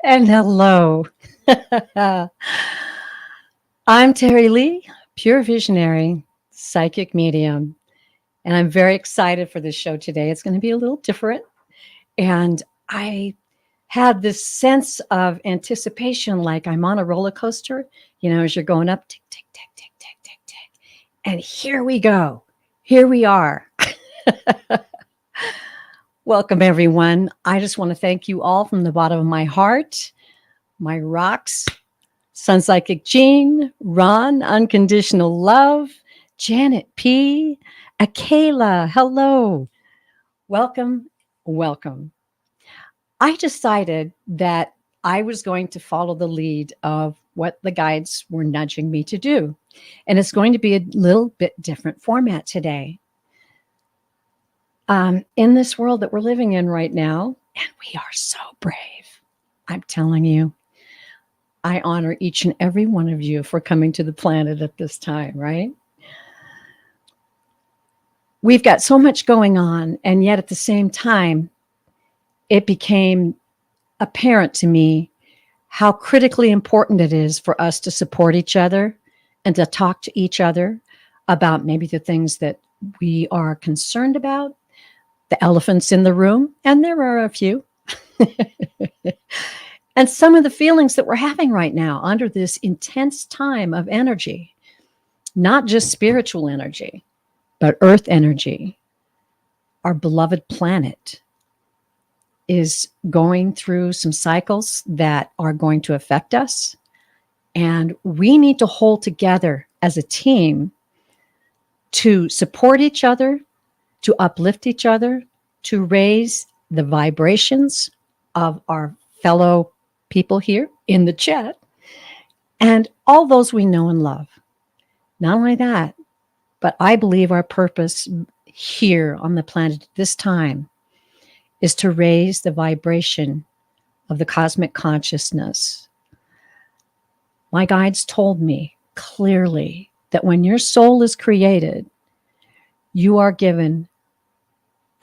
And hello. I'm Terry Lee, pure visionary, psychic medium, and I'm very excited for this show today. It's going to be a little different. And I had this sense of anticipation, like I'm on a roller coaster, as you're going up, tick, tick, tick, tick, tick, tick, tick. And here we go. Here we are. Welcome, everyone. I just want to thank you all from the bottom of my heart, my rocks, Sun Psychic Jean, Ron, Unconditional Love, Janet P, Akela, hello. Welcome, welcome. I decided that I was going to follow the lead of what the guides were nudging me to do. And it's going to be a little bit different format today. In this world that we're living in right now, and we are so brave, I'm telling you, I honor each and every one of you for coming to the planet at this time, right? We've got so much going on, and yet at the same time, it became apparent to me how critically important it is for us to support each other and to talk to each other about maybe the things that we are concerned about, the elephants in the room, and there are a few, and some of the feelings that we're having right now under this intense time of energy, not just spiritual energy, but earth energy. Our beloved planet is going through some cycles that are going to affect us, and we need to hold together as a team to support each other, to uplift each other, to raise the vibrations of our fellow people here in the chat, and all those we know and love. Not only that, but I believe our purpose here on the planet at this time is to raise the vibration of the cosmic consciousness. My guides told me clearly that when your soul is created, you are given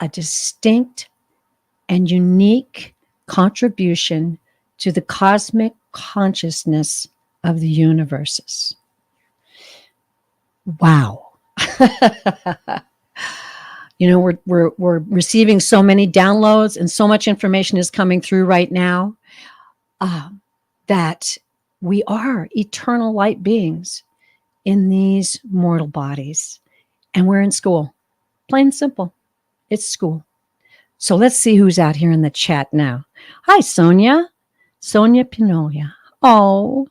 a distinct and unique contribution to the cosmic consciousness of the universes. Wow. We're receiving so many downloads and so much information is coming through right now that we are eternal light beings in these mortal bodies, and we're in school. Plain and simple. It's school. So let's see who's out here in the chat now. Hi, Sonia. Sonia Pinolia. Oh,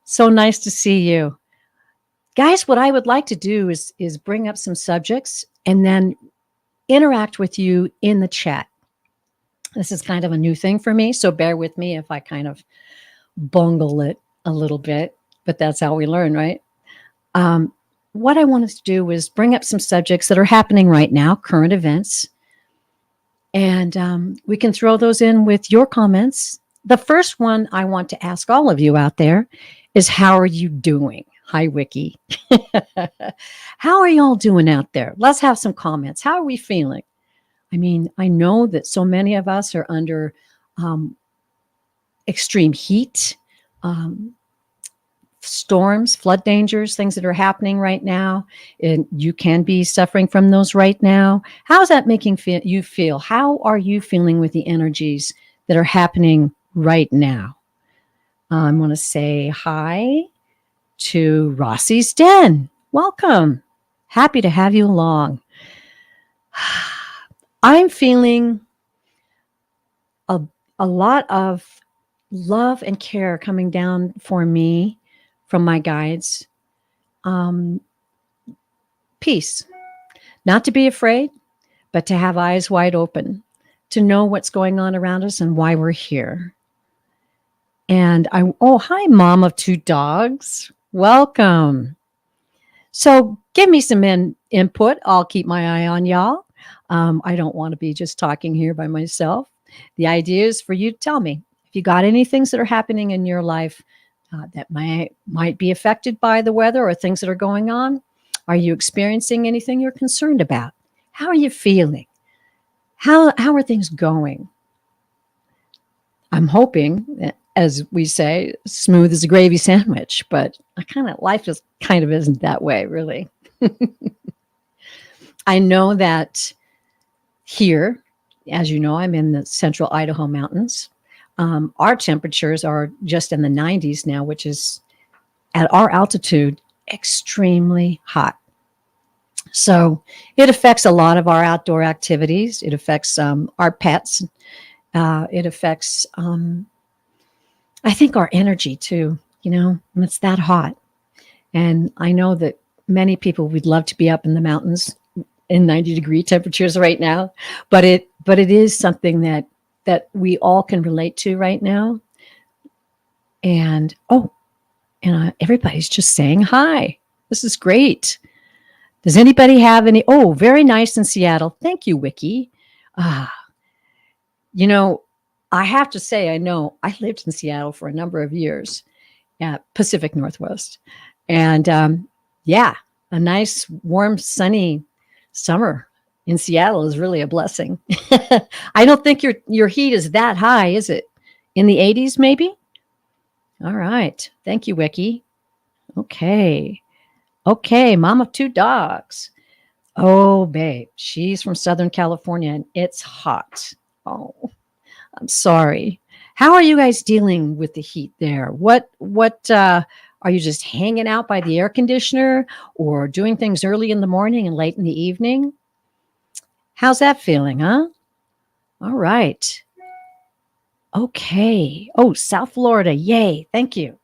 so nice to see you. Guys, what I would like to do is bring up some subjects and then interact with you in the chat. This is kind of a new thing for me, so bear with me if I kind of bungle it a little bit, but that's how we learn, right? What I wanted to do was bring up some subjects that are happening right now, current events, and we can throw those in with your comments. The first one I want to ask all of you out there is, how are you doing? Hi, Wiki. How are y'all doing out there? Let's have some comments. How are we feeling? I mean, I know that so many of us are under extreme heat, storms, flood dangers, things that are happening right now. And you can be suffering from those right now. How's that making you feel? How are you feeling with the energies that are happening right now? I'm going to say hi to Rossi's Den. Welcome. Happy to have you along. I'm feeling a lot of love and care coming down for me from my guides. Peace. Not to be afraid, but to have eyes wide open. to know what's going on around us and why we're here. And hi, mom of two dogs. Welcome. So give me some input. I'll keep my eye on y'all. I don't want to be just talking here by myself. The idea is for you to tell me if you got any things that are happening in your life that might be affected by the weather or things that are going on. Are you experiencing anything you're concerned about? How are you feeling? How are things going? I'm hoping, as we say, smooth as a gravy sandwich, but life just kind of isn't that way, really. I know that here, as you know, I'm in the central Idaho mountains. Our temperatures are just in the 90s now, which is at our altitude extremely hot. So it affects a lot of our outdoor activities. It affects our pets. It affects, I think, our energy too, when it's that hot. And I know that many people would love to be up in the mountains in 90-degree temperatures right now, but it is something that we all can relate to right now. And everybody's just saying hi. This is great. Does anybody have any? Oh, very nice in Seattle. Thank you, Wiki. I have to say, I know I lived in Seattle for a number of years, Pacific Northwest. And a nice, warm, sunny summer in Seattle is really a blessing. I don't think your heat is that high, is it? In the 80s, maybe? All right. Thank you, Wiki. Okay, mom of two dogs. Oh, babe, she's from Southern California, and it's hot. Oh, I'm sorry. How are you guys dealing with the heat there? What are you just hanging out by the air conditioner or doing things early in the morning and late in the evening? How's that feeling, huh? All right. Okay. Oh, South Florida. Yay. Thank you.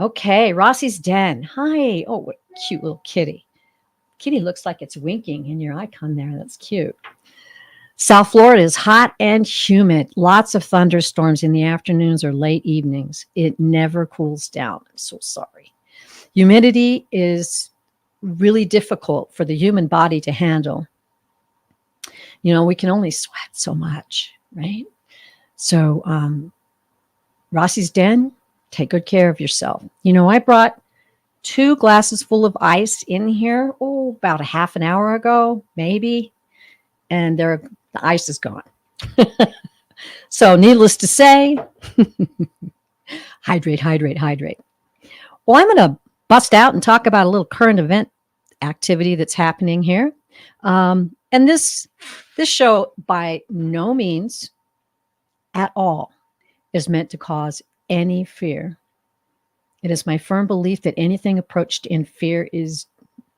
Okay. Rossi's Den. Hi. Oh, what a cute little kitty. Kitty looks like it's winking in your icon there. That's cute. South Florida is hot and humid. Lots of thunderstorms in the afternoons or late evenings. It never cools down. I'm so sorry. Humidity is really difficult for the human body to handle. We can only sweat so much, right? So, Rossi's Den, take good care of yourself. I brought 2 glasses full of ice in here, about a half an hour ago, maybe. And the ice is gone. So needless to say, hydrate. Well, I'm going to bust out and talk about a little current event activity that's happening here. And this show by no means at all is meant to cause any fear. It is my firm belief that anything approached in fear is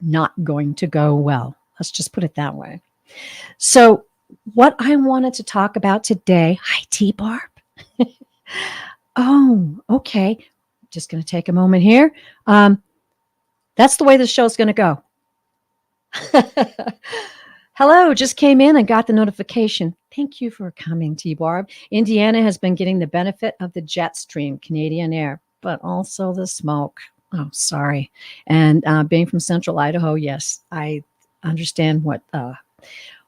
not going to go well. Let's just put it that way. So what I wanted to talk about today, hi T-Barb. Oh, okay. Just going to take a moment here. That's the way the show's going to go. Hello, just came in and got the notification. Thank you for coming, T-Barb. Indiana has been getting the benefit of the jet stream, Canadian air, but also the smoke. Oh, sorry. And being from central Idaho, yes, I understand what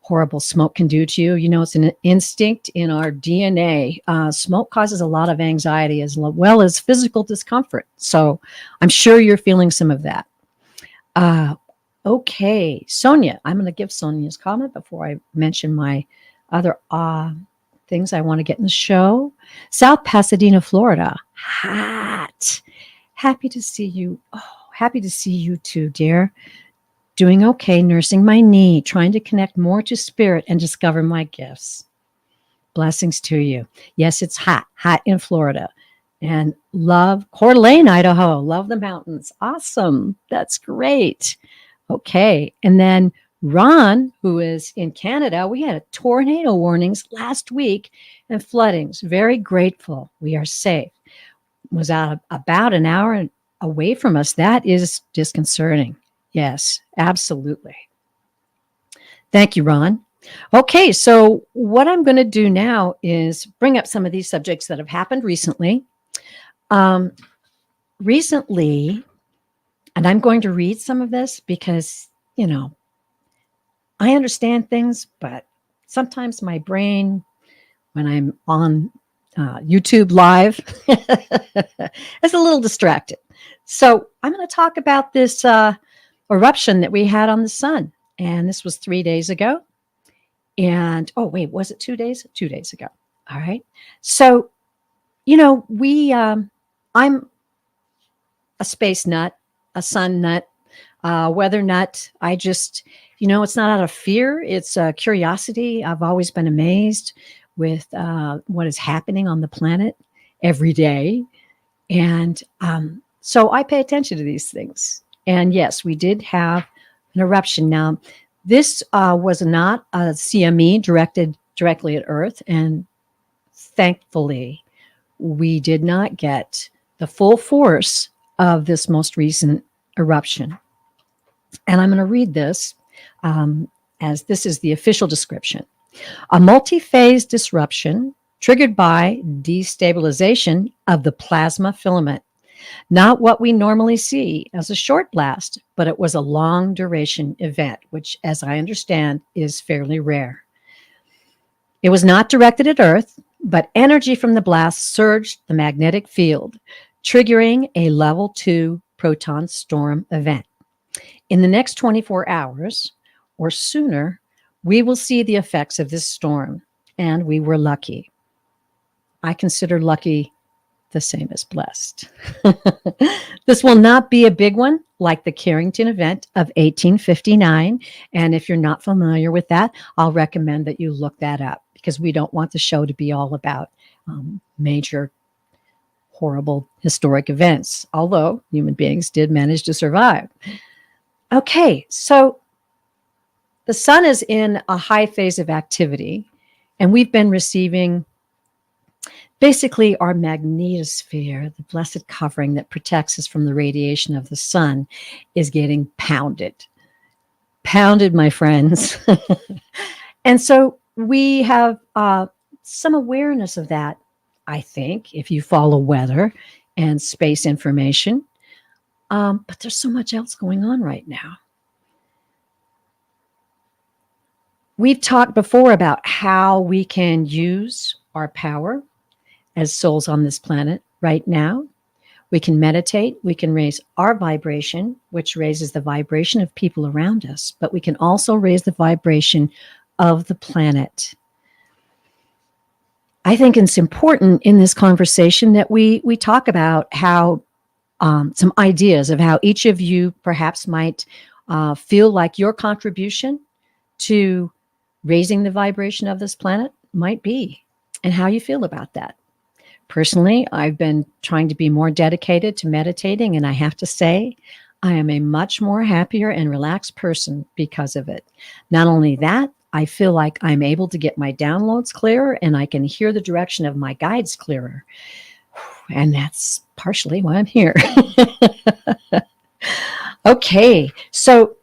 horrible smoke can do to you. It's an instinct in our DNA. Smoke causes a lot of anxiety as well as physical discomfort. So I'm sure you're feeling some of that. Okay, Sonia, I'm going to give Sonia's comment before I mention my other things I want to get in the show. South Pasadena, Florida. Hot. Happy to see you. Oh, happy to see you too, dear. Doing okay, nursing my knee, trying to connect more to spirit and discover my gifts. Blessings to you. Yes, it's hot in Florida. And love Coeur d'Alene, Idaho. Love the mountains. Awesome. That's great. Okay. And then Ron, who is in Canada, we had tornado warnings last week and floodings. Very grateful. We are safe. Was out about an hour away from us. That is disconcerting. Yes, absolutely. Thank you, Ron. Okay, so what I'm going to do now is bring up some of these subjects that have happened recently. Um, recently, and I'm going to read some of this because, I understand things, but sometimes my brain, when I'm on YouTube Live, is a little distracted. So I'm going to talk about this eruption that we had on the sun. And this was 3 days ago. And oh, wait, was it 2 days? 2 days ago. All right. So, I'm a space nut, a sun nut, weather nut. I just, it's not out of fear, it's curiosity. I've always been amazed with what is happening on the planet every day. And so I pay attention to these things. And yes, we did have an eruption. Now, this was not a CME directed directly at Earth. And thankfully, we did not get the full force of this most recent eruption. And I'm going to read this as this is the official description. A multi-phase disruption triggered by destabilization of the plasma filament. Not what we normally see as a short blast, but it was a long duration event, which, as I understand, is fairly rare. It was not directed at Earth, but energy from the blast surged the magnetic field, triggering a level 2 proton storm event. In the next 24 hours or sooner, we will see the effects of this storm, and we were lucky. I consider lucky the same as blessed. This will not be a big one like the Carrington event of 1859. And if you're not familiar with that, I'll recommend that you look that up because we don't want the show to be all about major, horrible, historic events, although human beings did manage to survive. Okay, so the sun is in a high phase of activity, and we've been receiving basically our magnetosphere, the blessed covering that protects us from the radiation of the sun, is getting pounded. Pounded, my friends. And so we have some awareness of that, I think, if you follow weather and space information. But there's so much else going on right now. We've talked before about how we can use our power as souls on this planet right now. We can meditate, we can raise our vibration, which raises the vibration of people around us, but we can also raise the vibration of the planet. I think it's important in this conversation that we talk about how some ideas of how each of you perhaps might feel like your contribution to raising the vibration of this planet might be, and how you feel about that. Personally, I've been trying to be more dedicated to meditating, and I have to say, I am a much more happier and relaxed person because of it. Not only that, I feel like I'm able to get my downloads clearer and I can hear the direction of my guides clearer. And that's partially why I'm here. Okay, so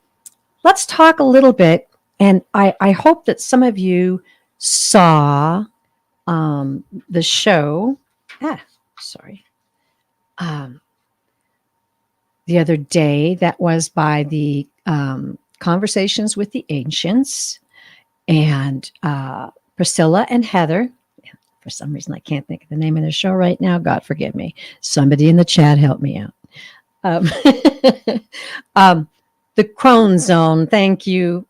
let's talk a little bit. And I hope that some of you saw the show. The other day that was by the Conversations with the Ancients, and Priscilla and Heather. For some reason, I can't think of the name of the show right now. God forgive me. Somebody in the chat help me out. The Crone Zone, thank you.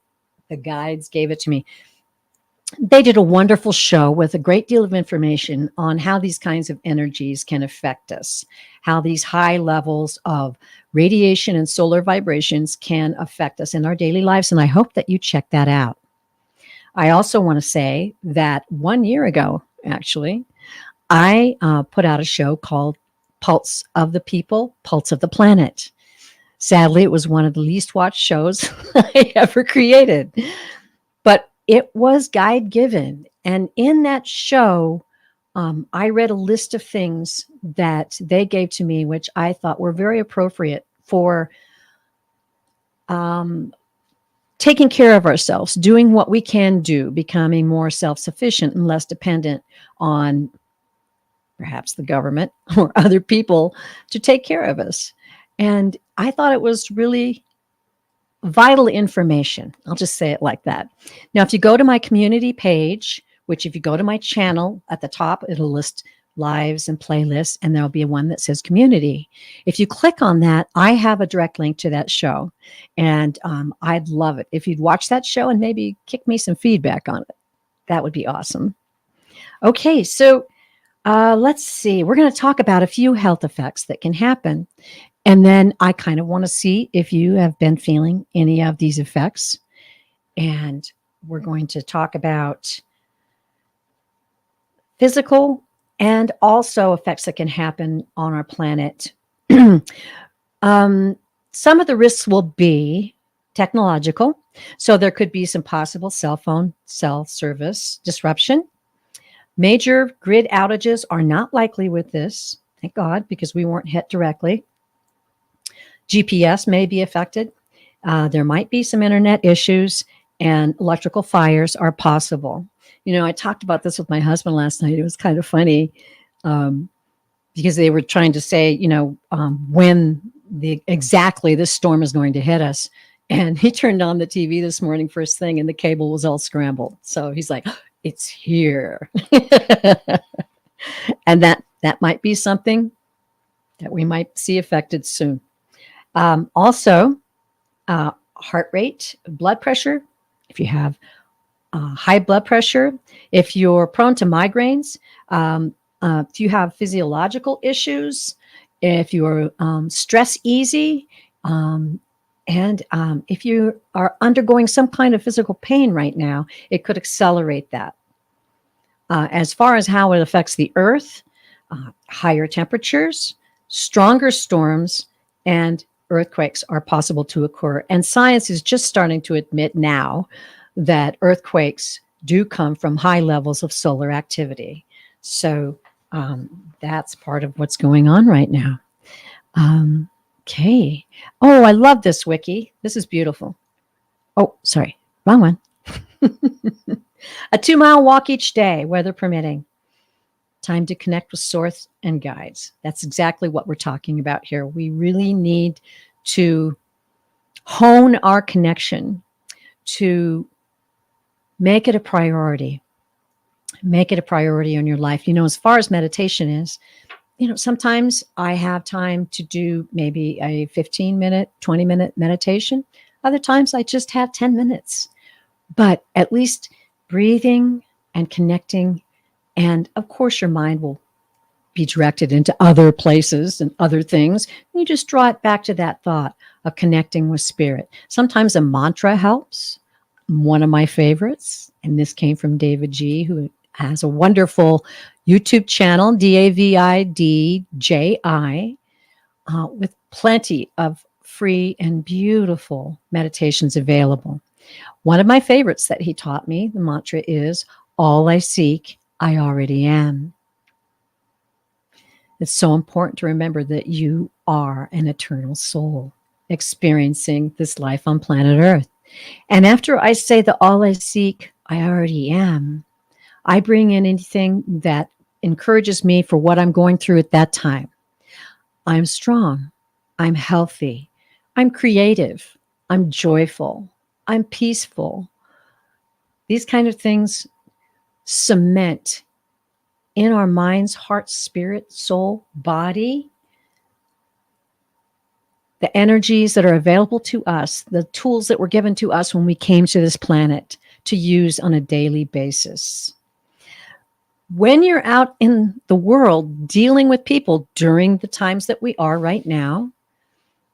The guides gave it to me. They did a wonderful show with a great deal of information on how these kinds of energies can affect us, how these high levels of radiation and solar vibrations can affect us in our daily lives. And I hope that you check that out. I also want to say that 1 year ago, actually, I put out a show called Pulse of the People, Pulse of the Planet. Sadly, it was one of the least watched shows I ever created. But it was guide given. And in that show, I read a list of things that they gave to me, which I thought were very appropriate for taking care of ourselves, doing what we can do, becoming more self-sufficient and less dependent on perhaps the government or other people to take care of us. And I thought it was really vital information. I'll just say it like that. Now, if you go to my community page, which if you go to my channel at the top, it'll list lives and playlists, and there'll be one that says community. If you click on that, I have a direct link to that show. And I'd love it if you'd watch that show and maybe kick me some feedback on it. That would be awesome. Okay, so let's see. We're going to talk about a few health effects that can happen. And then I kind of want to see if you have been feeling any of these effects. And we're going to talk about physical and also effects that can happen on our planet. Some of the risks will be technological. So there could be some possible cell phone cell service disruption. Major grid outages are not likely with this, thank God, because we weren't hit directly. GPS may be affected. There might be some internet issues, and electrical fires are possible. You know, I talked about this with my husband last night. It was kind of funny because they were trying to say, when exactly this storm is going to hit us. And he turned on the TV this morning first thing, and the cable was all scrambled. So he's like, it's here. And that might be something that we might see affected soon. Also, heart rate, blood pressure. If you have high blood pressure, if you're prone to migraines, if you have physiological issues, if you're stress easy, and if you are undergoing some kind of physical pain right now, it could accelerate that. As far as how it affects the earth, higher temperatures, stronger storms, and earthquakes are possible to occur. And science is just starting to admit now that earthquakes do come from high levels of solar activity. So that's part of what's going on right now. Okay. Oh, I love this wiki. This is beautiful. Oh, sorry. Wrong one. A 2-mile walk each day, weather permitting. Time to connect with source and guides. That's exactly what we're talking about here. We really need to hone our connection, to make it a priority. Make it a priority in your life. As far as meditation is, sometimes I have time to do maybe a 15-minute, 20-minute meditation. Other times I just have 10 minutes. But at least breathing and connecting, and of course your mind will be directed into other places and other things. You just draw it back to that thought of connecting with spirit. Sometimes a mantra helps. One of my favorites, and this came from David G., who has a wonderful YouTube channel, DAVIDJI, with plenty of free and beautiful meditations available. One of my favorites that he taught me, the mantra is, all I seek, I already am. It's so important to remember that you are an eternal soul experiencing this life on planet Earth. And after I say that all I seek, I already am, I bring in anything that encourages me for what I'm going through at that time. I'm strong. I'm healthy. I'm creative. I'm joyful. I'm peaceful. These kind of things cement in our minds, heart, spirit, soul, body, the energies that are available to us, the tools that were given to us when we came to this planet to use on a daily basis. When you're out in the world dealing with people during the times that we are right now,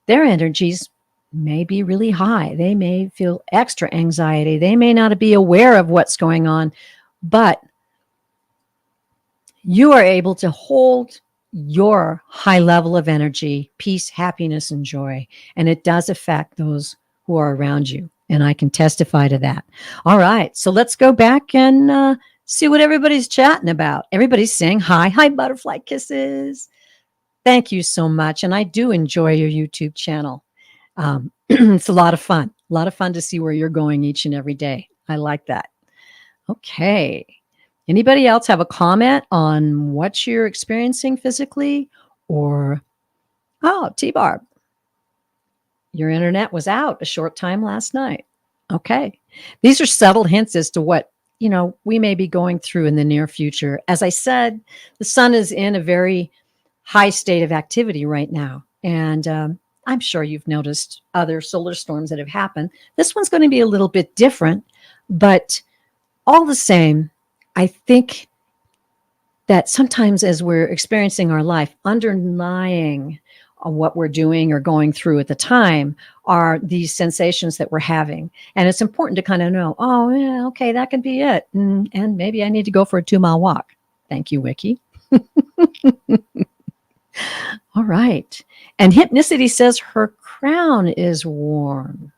their energies may be really high. They may feel extra anxiety. They may not be aware of what's going on, but you are able to hold your high level of energy, peace, happiness, and joy. And it does affect those who are around you. And I can testify to that. All right. So let's go back and see what everybody's chatting about. Everybody's saying hi. Hi, butterfly kisses. Thank you so much. And I do enjoy your YouTube channel. It's a lot of fun. A lot of fun to see where you're going each and every day. I like that. Okay. Anybody else have a comment on what you're experiencing physically? Or, oh, T-Barb, your internet was out a short time last night. Okay. These are subtle hints as to what, we may be going through in the near future. As I said, the sun is in a very high state of activity right now. And I'm sure you've noticed other solar storms that have happened. This one's going to be a little bit different, but all the same, I think that sometimes as we're experiencing our life, underlying what we're doing or going through at the time are these sensations that we're having. And it's important to kind of know, oh, yeah, okay, that could be it. And maybe I need to go for a 2-mile walk. Thank you, Wiki. All right. And Hypnicity says her crown is warm.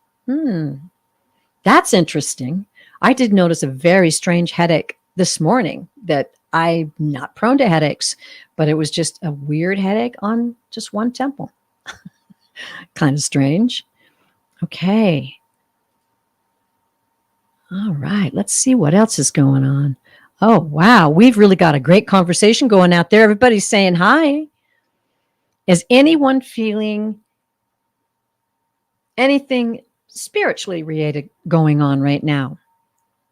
That's interesting. I did notice a very strange headache this morning that I'm not prone to headaches, but it was just a weird headache on just one temple. Kind of strange. Okay. All right. Let's see what else is going on. Oh, wow. We've really got a great conversation going out there. Everybody's saying hi. Is anyone feeling anything spiritually related going on right now?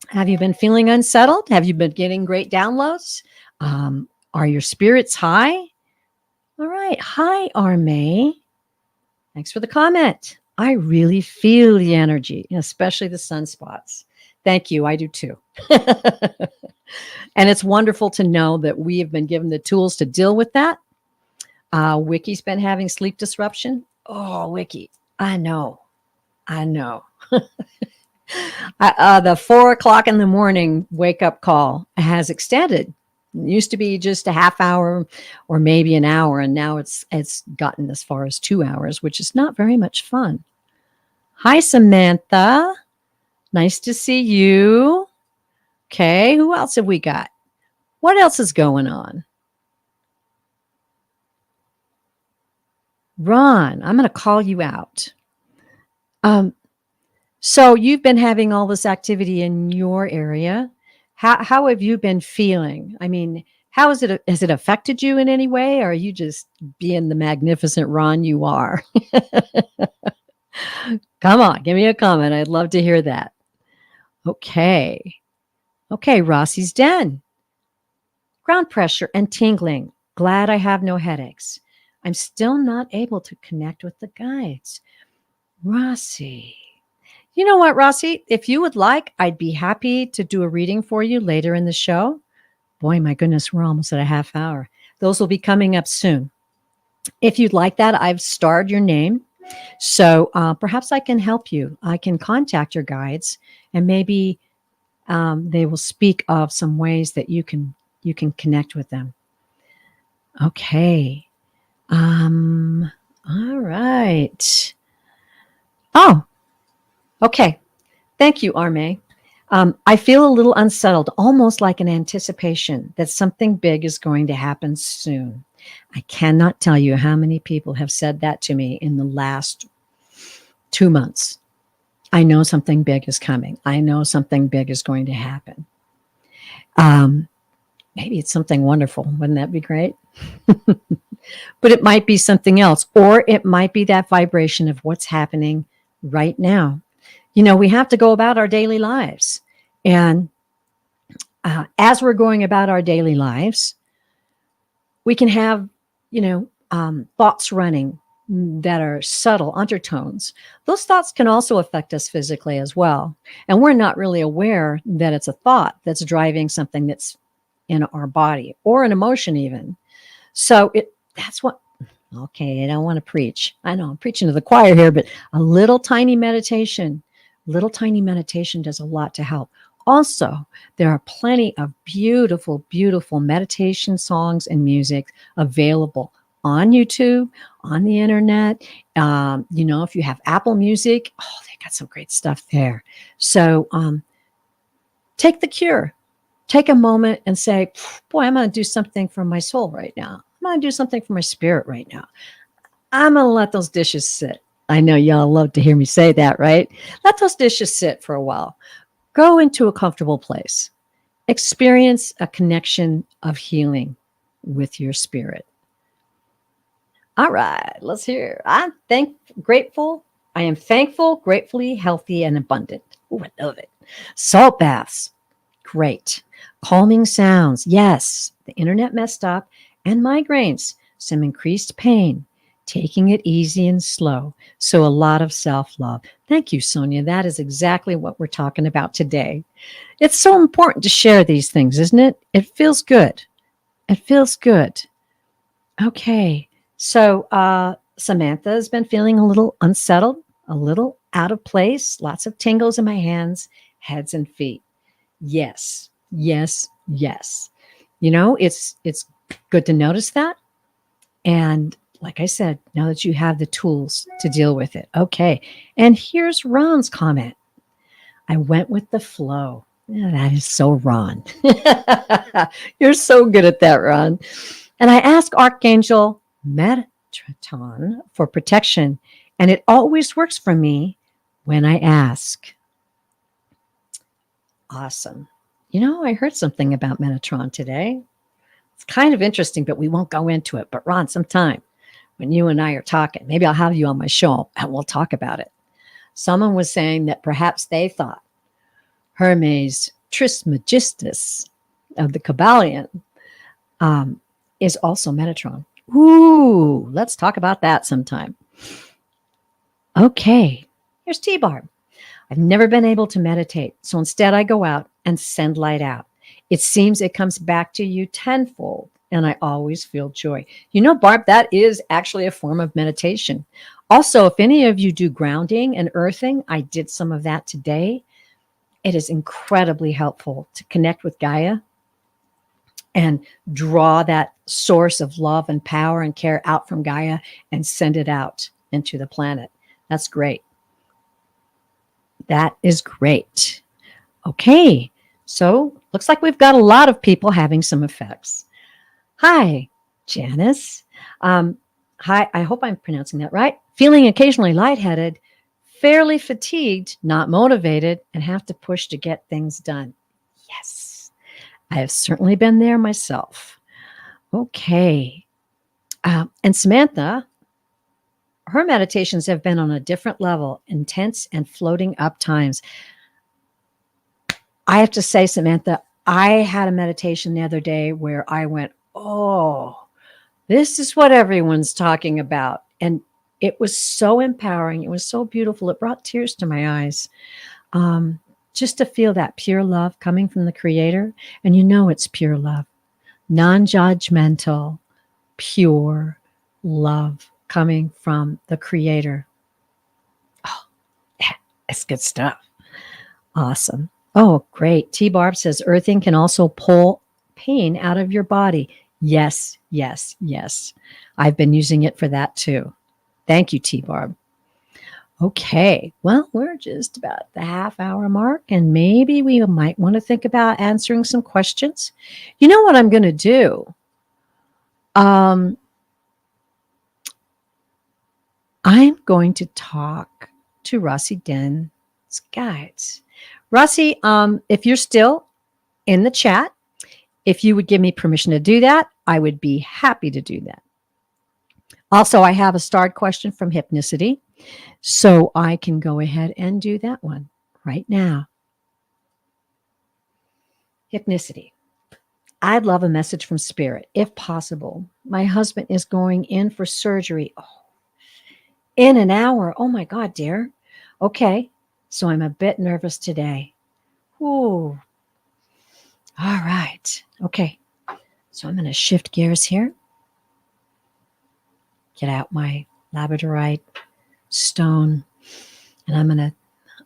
Have you been feeling unsettled? Have you been getting great downloads? Are your spirits high? All right. Hi, Arme. Thanks for the comment. I really feel the energy, especially the sunspots. Thank you. I do too. And it's wonderful to know that we have been given the tools to deal with that. Wiki's been having sleep disruption. Oh, Wiki. I know. The 4 o'clock in the morning wake up call has extended. It used to be just a half hour or maybe an hour, and now it's gotten as far as 2 hours, which is not very much fun. Hi, Samantha. Nice to see you. Okay, who else have we got? What else is going on? Ron, I'm going to call you out. So you've been having all this activity in your area. How have you been feeling? I mean, has it affected you in any way? Or are you just being the magnificent Ron you are? Come on, give me a comment. I'd love to hear that. Okay, Rossi's Den. Ground pressure and tingling. Glad I have no headaches. I'm still not able to connect with the guides. Rossi. You know what, Rossi? If you would like, I'd be happy to do a reading for you later in the show. Boy, my goodness, we're almost at a half hour. Those will be coming up soon. If you'd like that, I've starred your name. So perhaps I can help you. I can contact your guides, and maybe they will speak of some ways that you can connect with them. Okay. All right. Oh, okay. Thank you, Arme. I feel a little unsettled, almost like an anticipation that something big is going to happen soon. I cannot tell you how many people have said that to me in the last 2 months. I know something big is coming. I know something big is going to happen. Maybe it's something wonderful. Wouldn't that be great? But it might be something else, or it might be that vibration of what's happening right now. You know, we have to go about our daily lives. And as we're going about our daily lives, we can have, thoughts running that are subtle undertones. Those thoughts can also affect us physically as well. And we're not really aware that it's a thought that's driving something that's in our body or an emotion even. So that's what, okay, I don't want to preach. I know I'm preaching to the choir here, but a little tiny meditation does a lot to help. Also, there are plenty of beautiful, beautiful meditation songs and music available on YouTube, on the internet. If you have Apple Music, they got some great stuff there. So take the cure. Take a moment and say, boy, I'm going to do something for my soul right now. I'm going to do something for my spirit right now. I'm going to let those dishes sit. I know y'all love to hear me say that, right? Let those dishes sit for a while. Go into a comfortable place. Experience a connection of healing with your spirit. All right, let's hear. Grateful. I am thankful, gratefully, healthy, and abundant. Ooh, I love it. Salt baths. Great. Calming sounds. Yes. The internet messed up. And migraines. Some increased pain. Taking it easy and slow. So a lot of self-love. Thank you, Sonia. That is exactly what we're talking about today. It's so important to share these things, isn't it? It feels good. It feels good. Okay. So Samantha has been feeling a little unsettled, a little out of place, lots of tingles in my hands, heads, and feet. Yes, yes, yes. It's good to notice that. And like I said, now that you have the tools to deal with it. Okay. And here's Ron's comment. I went with the flow. Yeah, that is so Ron. You're so good at that, Ron. And I ask Archangel Metatron for protection, and it always works for me when I ask. Awesome. I heard something about Metatron today. It's kind of interesting, but we won't go into it. But Ron, sometime when you and I are talking, maybe I'll have you on my show and we'll talk about it. Someone was saying that perhaps they thought Hermes Trismegistus of the Kabbalion is also Metatron. Ooh, let's talk about that sometime. Okay, here's T-Barb. I've never been able to meditate, so instead I go out and send light out. It seems it comes back to you tenfold, and I always feel joy. Barb, that is actually a form of meditation. Also, if any of you do grounding and earthing, I did some of that today. It is incredibly helpful to connect with Gaia and draw that source of love and power and care out from Gaia and send it out into the planet. That's great. That is great. Okay, so looks like we've got a lot of people having some effects. Hi, Janice. Hi, I hope I'm pronouncing that right. Feeling occasionally lightheaded, fairly fatigued, not motivated, and have to push to get things done. Yes, I have certainly been there myself. Okay. And Samantha, her meditations have been on a different level, intense and floating up times. I have to say, Samantha, I had a meditation the other day where I went, oh, this is what everyone's talking about. And it was so empowering. It was so beautiful. It brought tears to my eyes. Just to feel that pure love coming from the Creator. And it's pure love, non-judgmental, pure love coming from the Creator. Oh, yeah, it's good stuff. Awesome. Oh, great. T-Barb says earthing can also pull pain out of your body. Yes, yes, yes. I've been using it for that too. Thank you, T-Barb. Okay, well, we're just about the half-hour mark, and maybe we might want to think about answering some questions. You know what I'm going to do? I'm going to talk to Rossi Den's guides. Rossi, if you're still in the chat, if you would give me permission to do that, I would be happy to do that. Also, I have a starred question from Hypnicity, so I can go ahead and do that one right now. Hypnicity. I'd love a message from Spirit, if possible. My husband is going in for surgery. Oh, in an hour. Oh my God, dear. Okay, so I'm a bit nervous today. Ooh. All right. Okay. So I'm going to shift gears here. Get out my labradorite stone, and I'm going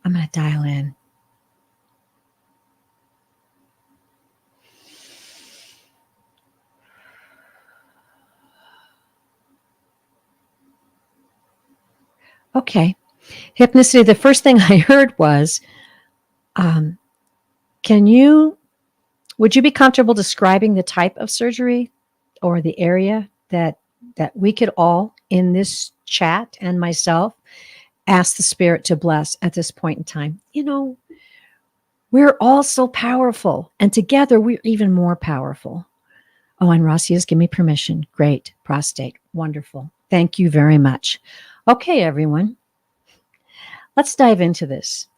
to dial in. Okay. Hypnicity, the first thing I heard was, would you be comfortable describing the type of surgery or the area that we could all in this chat and myself ask the Spirit to bless at this point in time. We're all so powerful, and together we're even more powerful. Oh, and Rossi has given me permission. Great. Prostate. Wonderful. Thank you very much. Okay, everyone. Let's dive into this.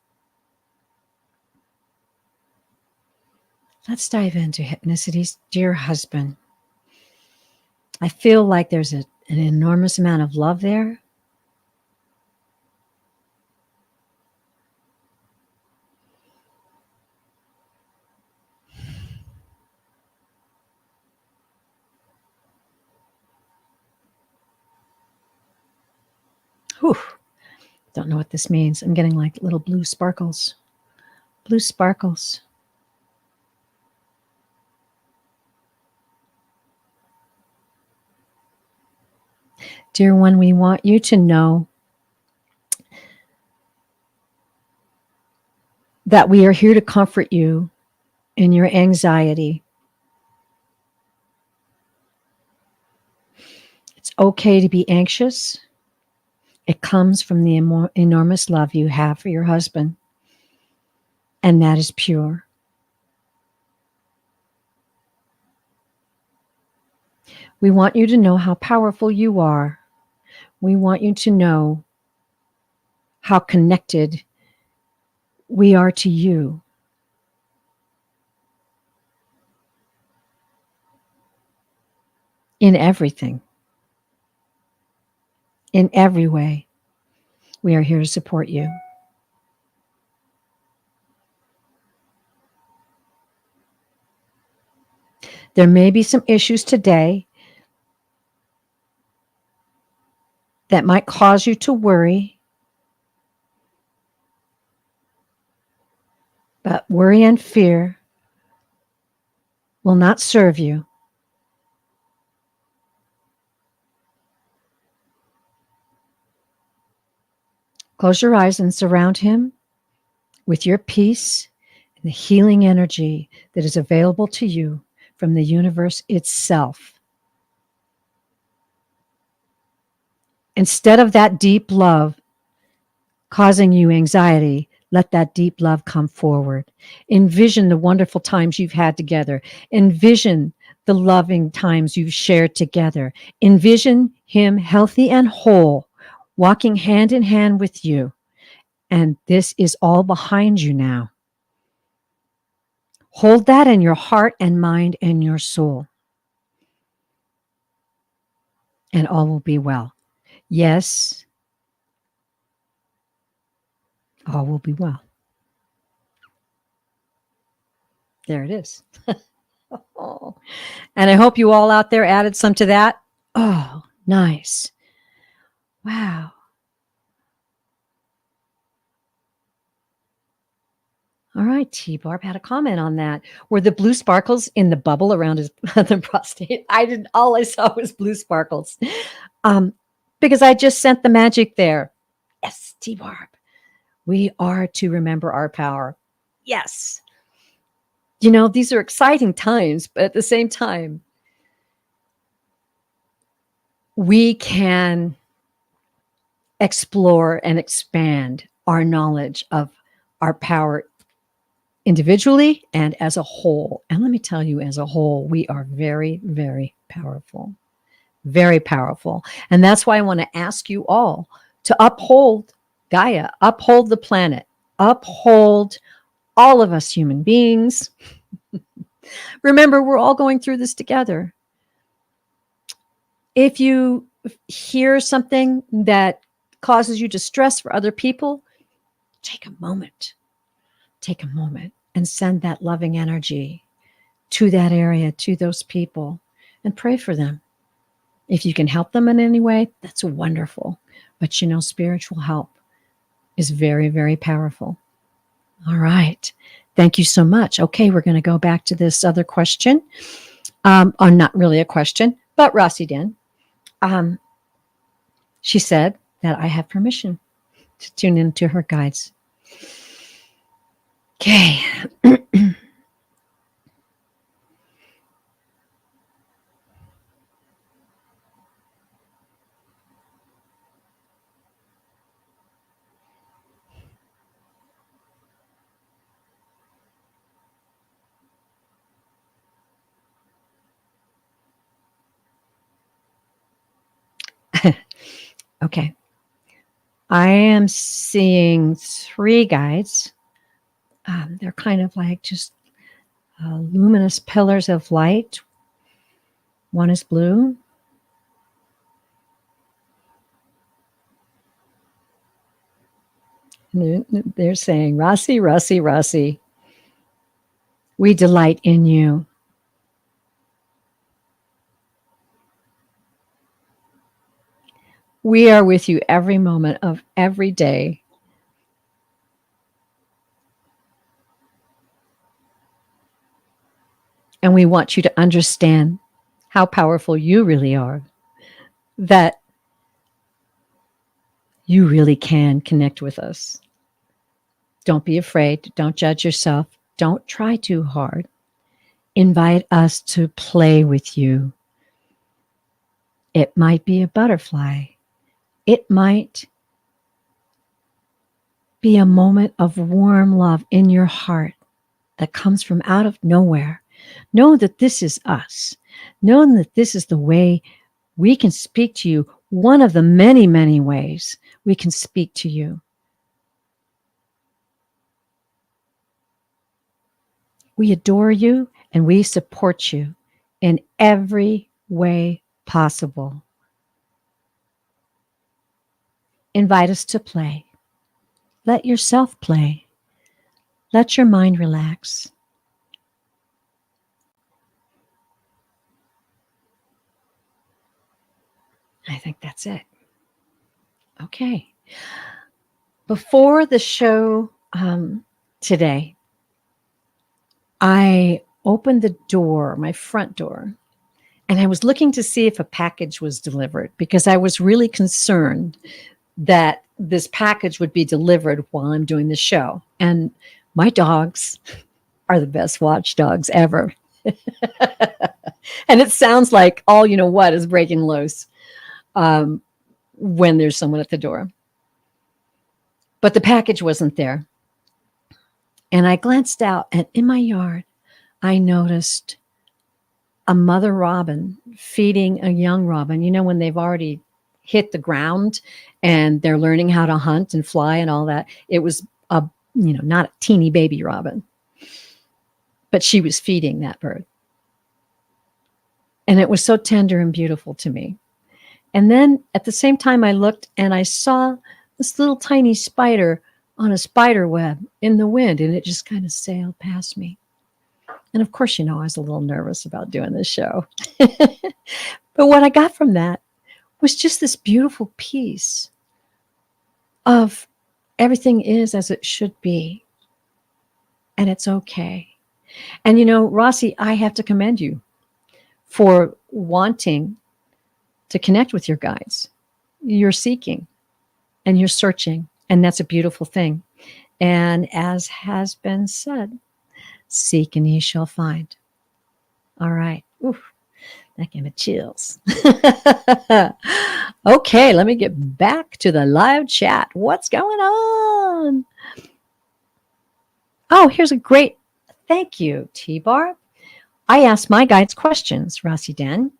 Let's dive into Hypnicity's dear husband. I feel like there's an enormous amount of love there. Whew. Don't know what this means. I'm getting like little blue sparkles. Blue sparkles. Dear one, we want you to know that we are here to comfort you in your anxiety. It's okay to be anxious. It comes from the enormous love you have for your husband, and that is pure. We want you to know how powerful you are. We want you to know how connected we are to you. In everything. In every way. We are here to support you. There may be some issues today that might cause you to worry, but worry and fear will not serve you. Close your eyes and surround him with your peace and the healing energy that is available to you from the universe itself. Instead of that deep love causing you anxiety, let that deep love come forward. Envision the wonderful times you've had together. Envision the loving times you've shared together. Envision him healthy and whole, walking hand in hand with you. And this is all behind you now. Hold that in your heart and mind and your soul. And all will be well. Yes, all will be well. There it is. Oh. And I hope you all out there added some to that. Oh, nice. Wow. All right, T-Barb had a comment on that. Were the blue sparkles in the bubble around his the prostate? I didn't. All I saw was blue sparkles, because I just sent the magic there. Yes, T-Barb. We are to remember our power. Yes. These are exciting times, but at the same time, we can explore and expand our knowledge of our power individually and as a whole. And let me tell you, as a whole, we are very, very powerful. Very powerful. And that's why I want to ask you all to uphold Gaia, uphold the planet, uphold all of us human beings. Remember, we're all going through this together. If you hear something that causes you distress for other people, take a moment. Take a moment and send that loving energy to that area, to those people, and pray for them. If you can help them in any way, that's wonderful. But spiritual help is very, very powerful. All right. Thank you so much. Okay, we're going to go back to this other question. Or not really a question, but Rossi Den. She said that I have permission to tune into her guides. Okay. Okay. I am seeing 3 guides. They're kind of like just luminous pillars of light. One is blue. They're saying, Rossi, Rossi, Rossi, we delight in you. We are with you every moment of every day. And we want you to understand how powerful you really are, that you really can connect with us. Don't be afraid. Don't judge yourself. Don't try too hard. Invite us to play with you. It might be a butterfly. It might be a moment of warm love in your heart that comes from out of nowhere. Know that this is us. Know that this is the way we can speak to you. One of the many, many ways we can speak to you. We adore you and we support you in every way possible. Invite us to play. Let yourself play. Let your mind relax. I think that's it. Okay. Before the show today, I opened the door, my front door, and I was looking to see if a package was delivered because I was really concerned that this package would be delivered while I'm doing the show. And my dogs are the best watchdogs ever. And it sounds like all you know what is breaking loose when there's someone at the door. But the package wasn't there. And I glanced out, and in my yard, I noticed a mother robin feeding a young robin. You know, when they've already hit the ground and they're learning how to hunt and fly and all that. It was not a teeny baby robin, but she was feeding that bird. And it was so tender and beautiful to me. And then at the same time, I looked and I saw this little tiny spider on a spider web in the wind, and it just kind of sailed past me. And of course, I was a little nervous about doing this show. But what I got from that was just this beautiful piece of everything is as it should be. And it's okay. And Rossi, I have to commend you for wanting to connect with your guides. You're seeking and you're searching, and that's a beautiful thing. And as has been said, seek and ye shall find. All right. Oof, that gave me chills. Okay, let me get back to the live chat. What's going on? Oh, here's a great thank you, T-Bar. I asked my guides questions, Rossi's Den.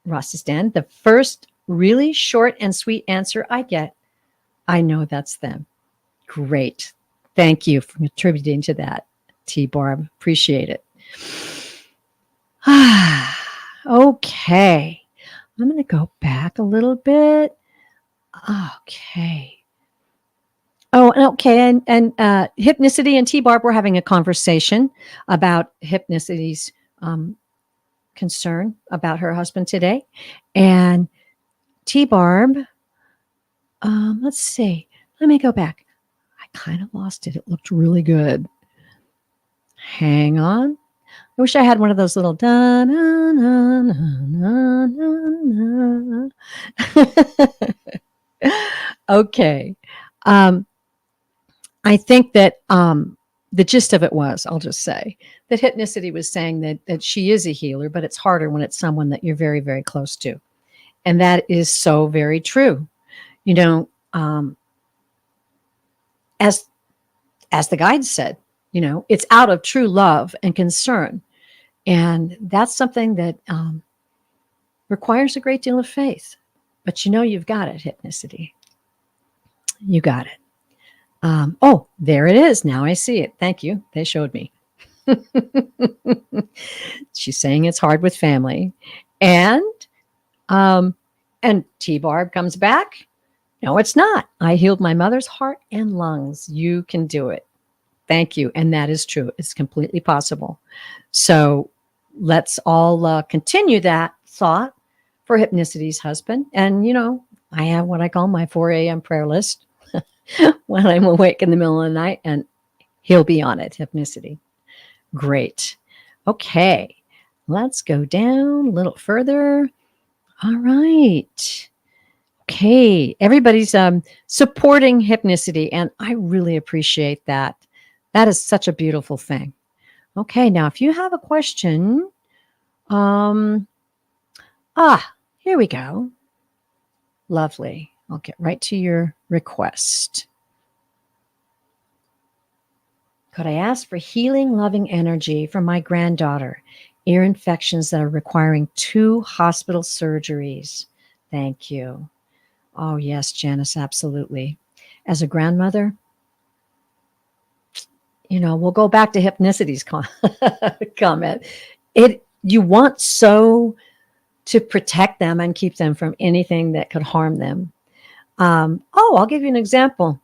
The first really short and sweet answer I get, I know that's them. Great. Thank you for contributing to that, T-Barb. Appreciate it. Okay. I'm going to go back a little bit. Okay. Oh, okay. And Hypnicity and T-Barb were having a conversation about Hypnicity's concern about her husband today. And T-Barb, let's see. Let me go back. I kind of lost it. It looked really good. Hang on. I wish I had one of those little da na na na na na. Okay. I think that the gist of it was, I'll just say, that Hypnicity was saying that she is a healer, but it's harder when it's someone that you're very, very close to. And that is so very true. As the guide said, it's out of true love and concern. And that's something that requires a great deal of faith. But you've got it, Hypnicity. You got it. Oh, there it is. Now I see it. Thank you. They showed me. She's saying it's hard with family. And T-Barb comes back. No, it's not. I healed my mother's heart and lungs. You can do it. Thank you. And that is true. It's completely possible. So let's all continue that thought for Hypnicity's husband. And, I have what I call my 4 a.m. prayer list when I'm awake in the middle of the night, and he'll be on it, Hypnicity. Great. Okay. Let's go down a little further. All right. Okay. Everybody's supporting Hypnicity, and I really appreciate that. That is such a beautiful thing. Okay. Now, if you have a question, here we go. Lovely. I'll get right to your request. Could I ask for healing, loving energy from my granddaughter? Ear infections that are requiring 2 hospital surgeries. Thank you. Oh, yes, Janice, absolutely. As a grandmother, we'll go back to Hypnicity's comment. You want so to protect them and keep them from anything that could harm them. I'll give you an example.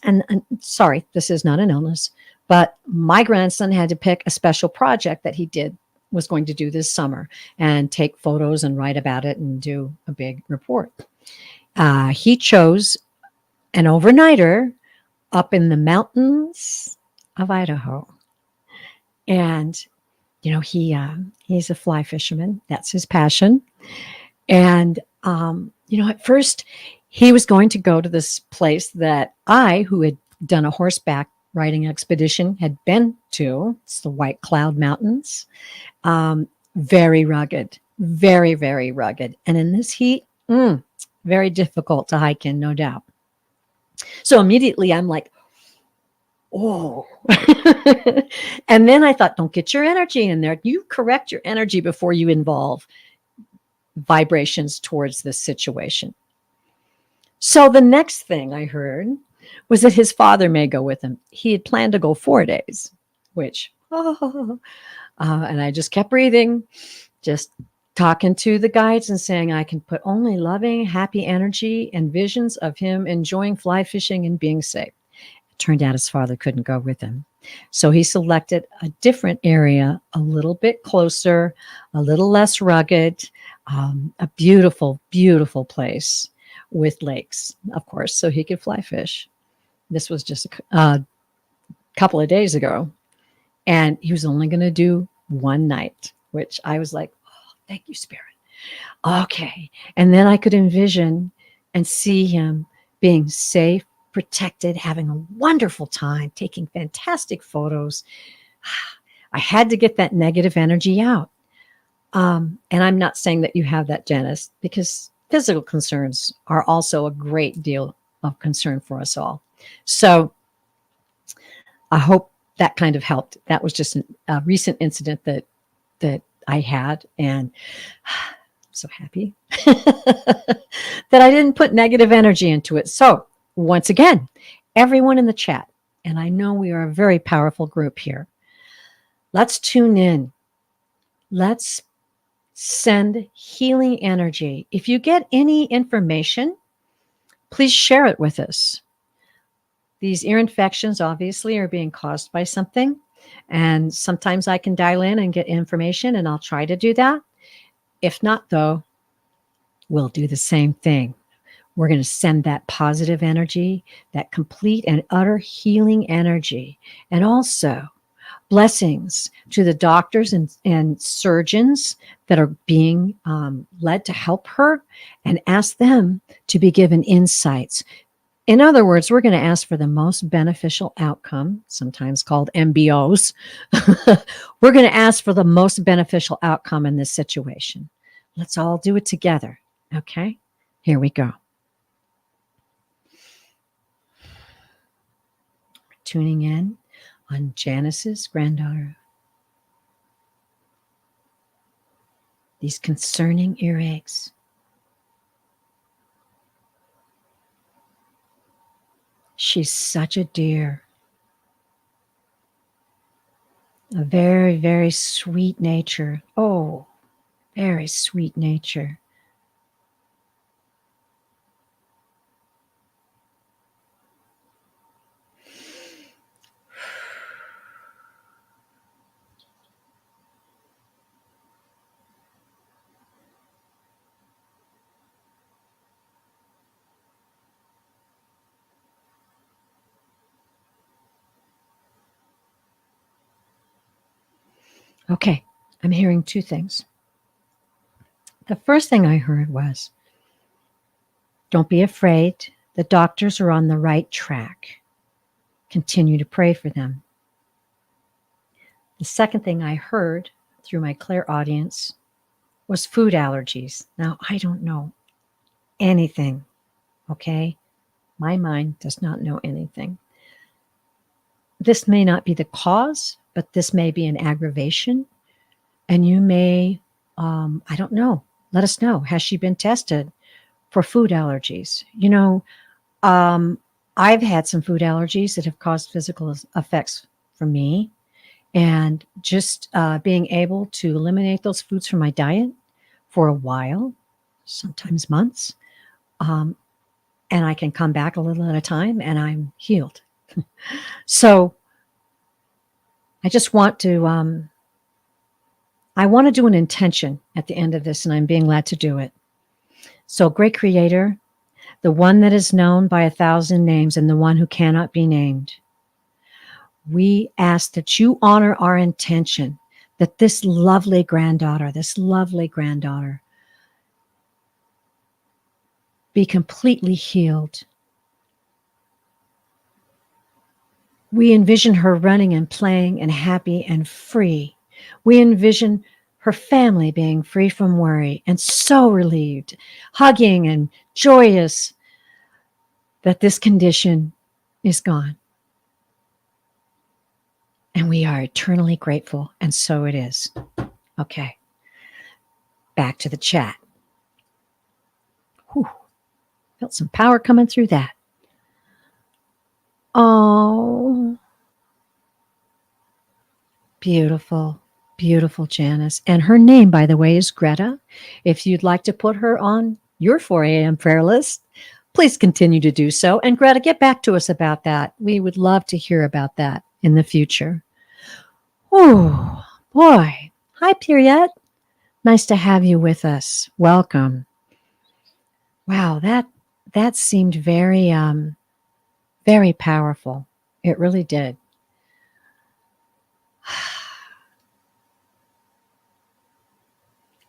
And sorry, this is not an illness, but my grandson had to pick a special project that he was going to do this summer and take photos and write about it and do a big report. He chose an overnighter up in the mountains of Idaho. And, he's a fly fisherman. That's his passion. And, at first he was going to go to this place that who had done a horseback riding expedition, had been to. It's the White Cloud Mountains. Very rugged, very, very rugged. And in this heat, very difficult to hike in, no doubt. So immediately I'm like, oh. And then I thought, don't get your energy in there. You correct your energy before you involve vibrations towards this situation. So the next thing I heard was that his father may go with him. He had planned to go 4 days, and I just kept breathing, just talking to the guides and saying, I can put only loving, happy energy and visions of him enjoying fly fishing and being safe. It turned out his father couldn't go with him. So he selected a different area, a little bit closer, a little less rugged, a beautiful, beautiful place with lakes, of course, so he could fly fish. This was just a couple of days ago. And he was only going to do 1 night, which I was like, oh, thank you, Spirit. Okay. And then I could envision and see him being safe, protected, having a wonderful time, taking fantastic photos. I had to get that negative energy out. And I'm not saying that you have that, Janice, because physical concerns are also a great deal of concern for us all. So I hope that kind of helped. That was just a recent incident that I had, and I'm so happy that I didn't put negative energy into it. So once again, everyone in the chat, and I know we are a very powerful group here, let's tune in. Let's send healing energy. If you get any information, please share it with us. These ear infections obviously are being caused by something. And sometimes I can dial in and get information, and I'll try to do that. If not, though, we'll do the same thing. We're going to send that positive energy, that complete and utter healing energy, and also blessings to the doctors and surgeons that are being led to help her, and ask them to be given insights. In other words, we're going to ask for the most beneficial outcome, sometimes called MBOs. We're going to ask for the most beneficial outcome in this situation. Let's all do it together. Okay? Here we go. Tuning in on Janice's granddaughter. These concerning earaches. She's such a dear, a very, very sweet nature. Oh, very sweet nature. Okay, I'm hearing two things. The first thing I heard was, don't be afraid. The doctors are on the right track. Continue to pray for them. The second thing I heard through my clairaudience was food allergies. Now, I don't know anything, okay? My mind does not know anything. This may not be the cause, but this may be an aggravation. And you may, I don't know, let us know. Has she been tested for food allergies? You know, I've had some food allergies that have caused physical effects for me. And just being able to eliminate those foods from my diet for a while, sometimes months, and I can come back a little at a time and I'm healed. So I just want to, I want to do an intention at the end of this, and I'm being led to do it. So, great Creator, the one that is known by 1,000 names and the one who cannot be named, we ask that you honor our intention, that this lovely granddaughter be completely healed. We envision her running and playing and happy and free. We envision her family being free from worry and so relieved, hugging and joyous that this condition is gone. And we are eternally grateful, and so it is. Okay, back to the chat. Whew. Felt some power coming through that. Oh, beautiful, beautiful Janice. And her name, by the way, is Greta. If you'd like to put her on your 4 a.m. prayer list, please continue to do so. And Greta, get back to us about that. We would love to hear about that in the future. Oh, boy. Hi, Periette. Nice to have you with us. Welcome. Wow, that seemed very, very powerful. It really did.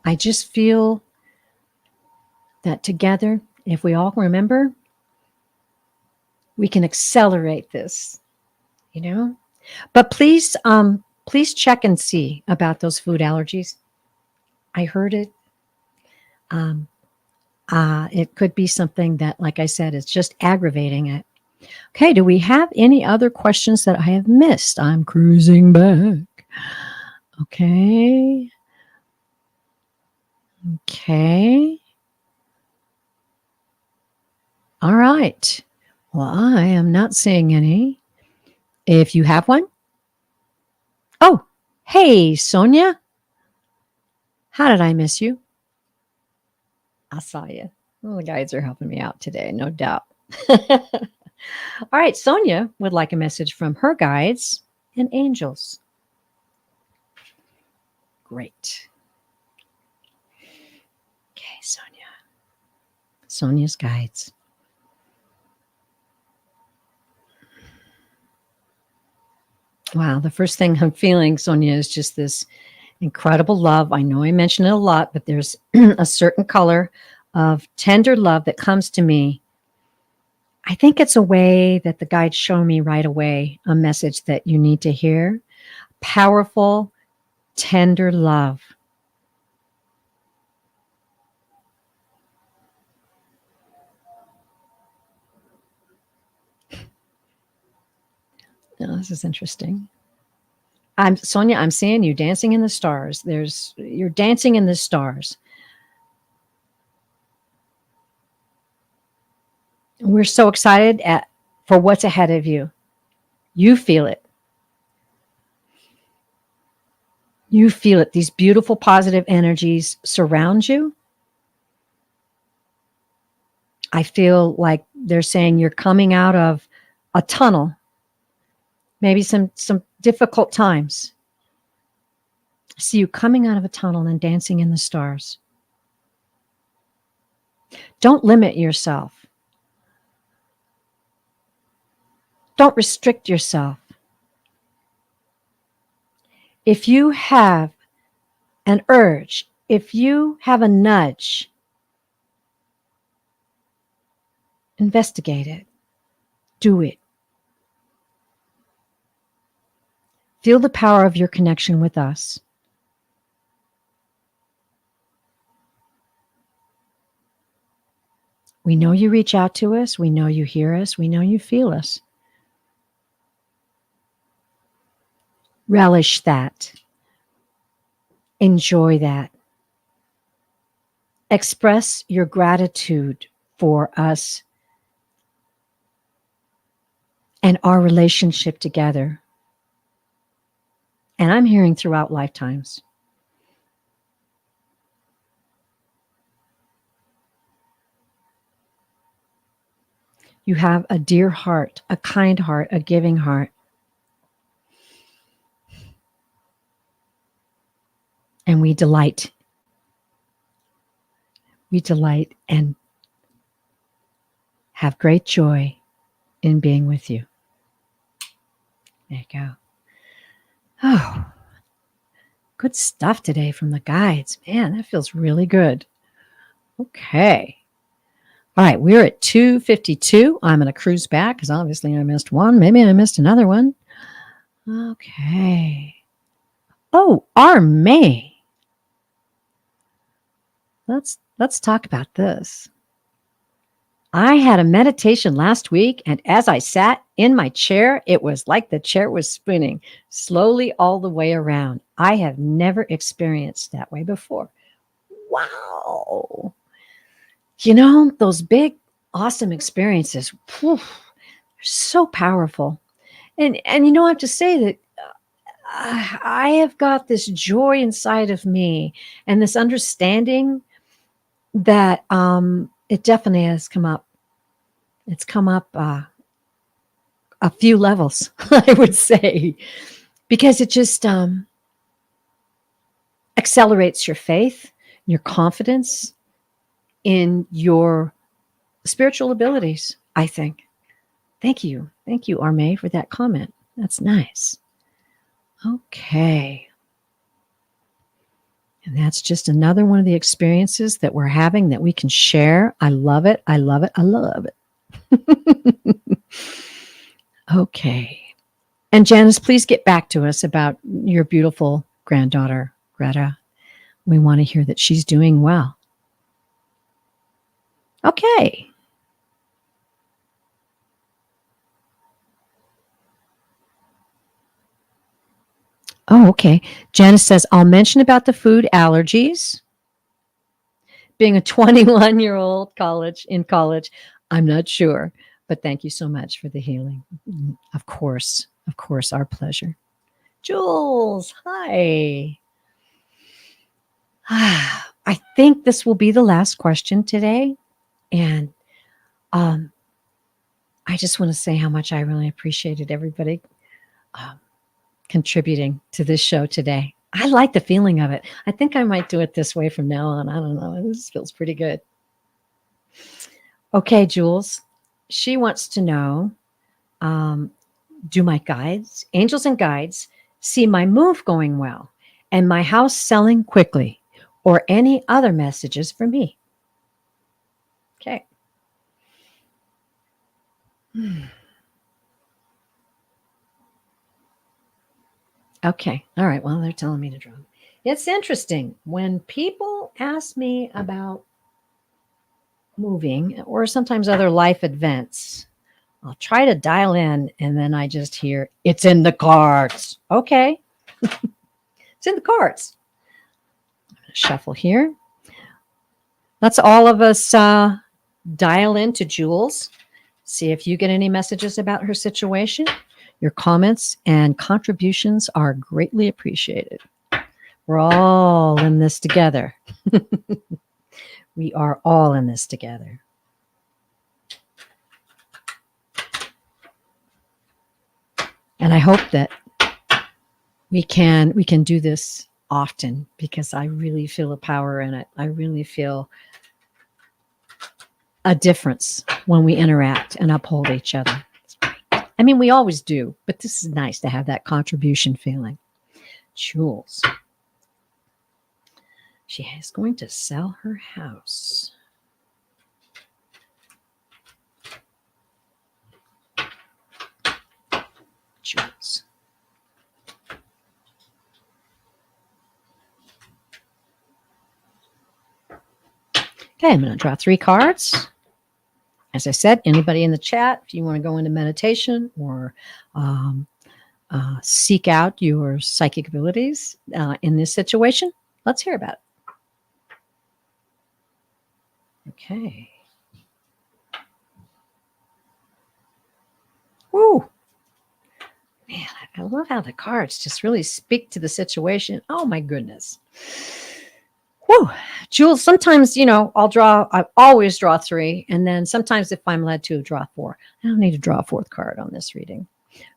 I just feel that together, if we all remember, we can accelerate this, you know? But please check and see about those food allergies. I heard it. It could be something that, like I said, is just aggravating it. Okay, do we have any other questions that I have missed? I'm cruising back. Okay. All right. Well, I am not seeing any. If you have one. Oh, hey, Sonia. How did I miss you? I saw you. Well, the guides are helping me out today, no doubt. All right, Sonia would like a message from her guides and angels. Great. Okay, Sonia. Sonia's guides. Wow, the first thing I'm feeling, Sonia, is just this incredible love. I know I mention it a lot, but there's a certain color of tender love that comes to me. I think it's a way that the guides show me right away a message that you need to hear. Powerful, tender love. Oh, this is interesting. Sonia, I'm seeing you dancing in the stars. You're dancing in the stars. We're so excited for what's ahead of you. You feel it. You feel it. These beautiful positive energies surround you. I feel like they're saying you're coming out of a tunnel, maybe some difficult times. I see you coming out of a tunnel and dancing in the stars. Don't limit yourself. Don't restrict yourself. If you have an urge, if you have a nudge, investigate it. Do it. Feel the power of your connection with us. We know you reach out to us. We know you hear us. We know you feel us. Relish that. Enjoy that. Express your gratitude for us and our relationship together. And I'm hearing throughout lifetimes. You have a dear heart, a kind heart, a giving heart. And we delight. We delight and have great joy in being with you. There you go. Oh, good stuff today from the guides. Man, that feels really good. Okay. All right, we're at 2:52. I'm going to cruise back because obviously I missed one. Maybe I missed another one. Okay. Oh, May. Let's talk about this. I had a meditation last week, and as I sat in my chair, it was like the chair was spinning slowly all the way around. I have never experienced that way before. Wow. You know, those big, awesome experiences, whew, they're so powerful. And you know, I have to say that I have got this joy inside of me and this understanding that it definitely has come up. It's come up a few levels, I would say, because it just accelerates your faith, your confidence in your spiritual abilities, I think. Thank you. Thank you, Arme, for that comment. That's nice. Okay. And that's just another one of the experiences that we're having that we can share. I love it. I love it. I love it. Okay. And Janice, please get back to us about your beautiful granddaughter, Greta. We want to hear that she's doing well. Okay. Oh, okay. Janice says, I'll mention about the food allergies. Being a 21-year-old in college, I'm not sure, but thank you so much for the healing. Of course, our pleasure. Jules, hi. I think this will be the last question today. And I just want to say how much I really appreciated everybody contributing to this show today. I like the feeling of it. I think I might do it this way from now on. I don't know. This feels pretty good. Okay, Jules. She wants to know, do my guides, angels and guides, see my move going well and my house selling quickly, or any other messages for me? Okay. Okay. All right. Well, they're telling me to draw. It's interesting when people ask me about moving or sometimes other life events. I'll try to dial in and then I just hear, it's in the cards. Okay. It's in the cards. I'm going to shuffle here. Let's all of us dial into Jules. See if you get any messages about her situation. Your comments and contributions are greatly appreciated. We're all in this together. We are all in this together. And I hope that we can do this often, because I really feel a power in it. I really feel a difference when we interact and uphold each other. I mean, we always do, but this is nice to have that contribution feeling. Jules. She is going to sell her house. Jules. Okay, I'm going to draw 3 cards. As I said, anybody in the chat, if you want to go into meditation or seek out your psychic abilities in this situation, let's hear about it. Okay. Woo. Man, I love how the cards just really speak to the situation. Oh, my goodness. Woo. Jules, sometimes, I always draw 3. And then sometimes if I'm led to, draw 4. I don't need to draw a 4th card on this reading.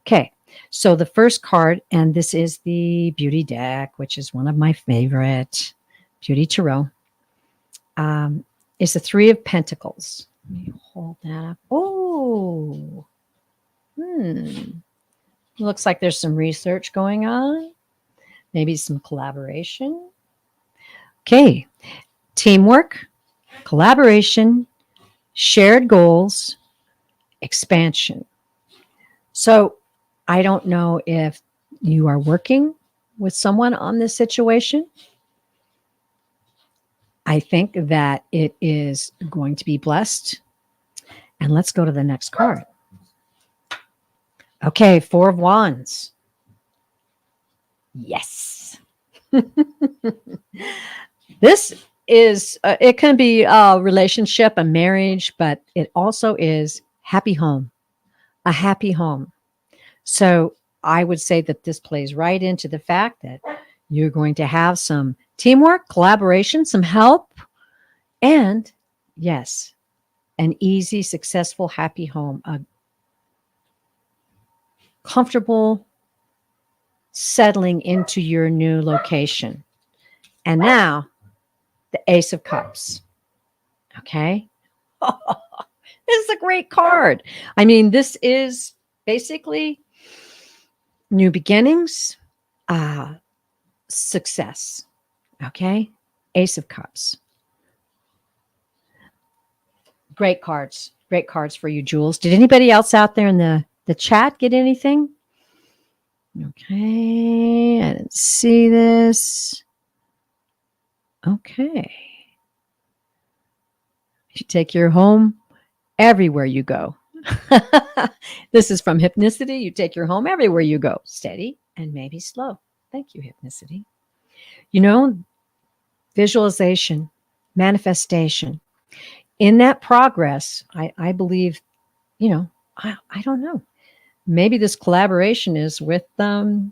Okay. So the first card, and this is the Beauty deck, which is one of my favorite, Beauty Tarot, is the 3 of Pentacles. Let me hold that up. Oh. Looks like there's some research going on. Maybe some collaboration. Okay. Teamwork, collaboration, shared goals, expansion. So I don't know if you are working with someone on this situation. I think that it is going to be blessed. And let's go to the next card. Okay, 4 of Wands. Yes. This is, it can be a relationship, a marriage, but it also is happy home, a happy home. So I would say that this plays right into the fact that you're going to have some teamwork, collaboration, some help, and yes, an easy, successful, happy home, a comfortable settling into your new location. And now the Ace of Cups. Okay. This is a great card. I mean, this is basically new beginnings, success. Okay. Ace of Cups. Great cards. Great cards for you, Jules. Did anybody else out there in the chat get anything? Okay. I didn't see this. Okay. You take your home everywhere you go. This is from Hypnicity. You take your home everywhere you go. Steady and maybe slow. Thank you, Hypnicity. Visualization, manifestation. In that progress, I believe, I don't know. Maybe this collaboration is with the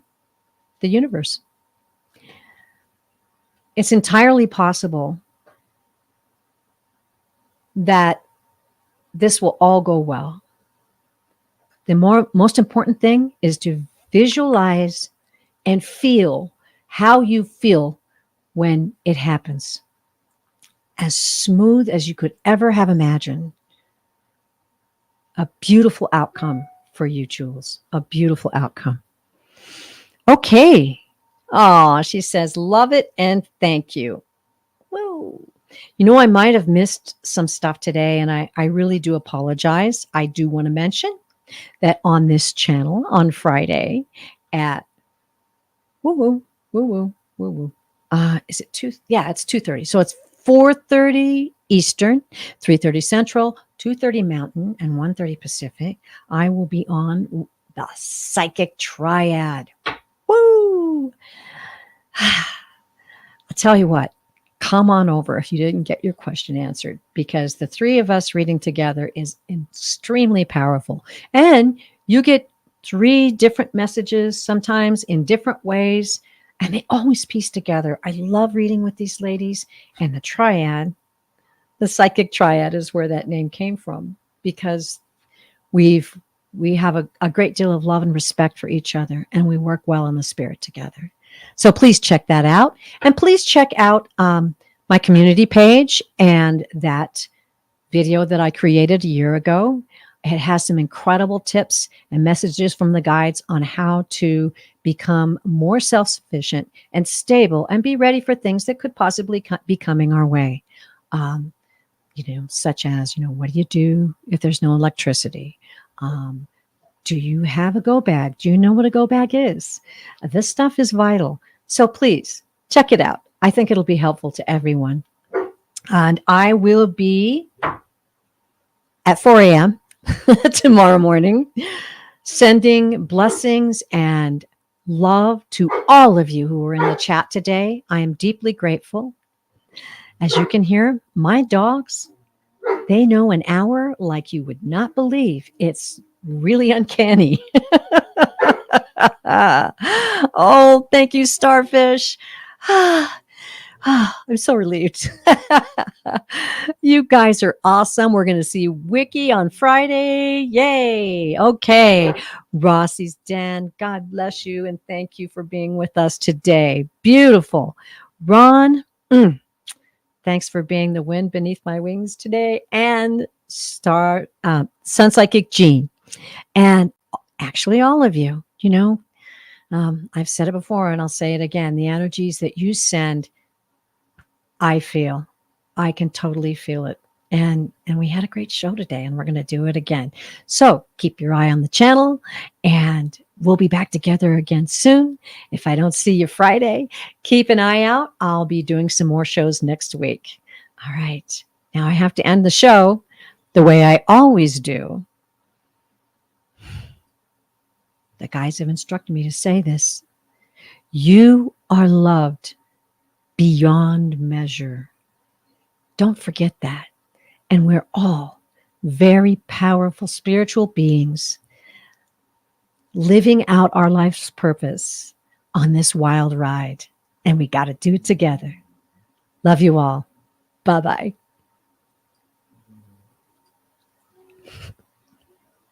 universe. It's entirely possible that this will all go well. The most important thing is to visualize and feel how you feel when it happens. As smooth as you could ever have imagined. A beautiful outcome for you, Jules. A beautiful outcome. Okay. Oh, she says, love it and thank you. Woo. I might have missed some stuff today, and I really do apologize. I do want to mention that on this channel on Friday at is it 2? Yeah, it's 2:30. So it's 4:30 Eastern, 3:30 Central, 2:30 Mountain, and 1:30 Pacific. I will be on the Psychic Triad. Woo! I'll tell you what, come on over if you didn't get your question answered, because the three of us reading together is extremely powerful. And you get 3 different messages, sometimes in different ways, and they always piece together. I love reading with these ladies. And the triad, the psychic triad, is where that name came from, because we have a great deal of love and respect for each other, and we work well in the spirit together. So please check that out. And please check out my community page and that video that I created a year ago. It has some incredible tips and messages from the guides on how to become more self-sufficient and stable and be ready for things that could possibly be coming our way. Such as, what do you do if there's no electricity? Do you have a go bag? Do you know what a go bag is? This stuff is vital. So please check it out. I think it'll be helpful to everyone. And I will be at 4 a.m. tomorrow morning, sending blessings and love to all of you who were in the chat today. I am deeply grateful. As you can hear, my dogs, they know an hour like you would not believe. It's really uncanny. Oh, thank you, Starfish. I'm so relieved. You guys are awesome. We're going to see Wiki on Friday. Yay. Okay. Rossi's Den, God bless you. And thank you for being with us today. Beautiful. Ron, thanks for being the wind beneath my wings today. And Sun Psychic Jean. And actually all of you, I've said it before and I'll say it again. The energies that you send, I feel. I can totally feel it. And we had a great show today, and we're going to do it again. So keep your eye on the channel, and we'll be back together again soon. If I don't see you Friday, keep an eye out. I'll be doing some more shows next week. All right. Now I have to end the show the way I always do. The guys have instructed me to say this. You are loved beyond measure. Don't forget that. And we're all very powerful spiritual beings living out our life's purpose on this wild ride. And we got to do it together. Love you all. Bye-bye.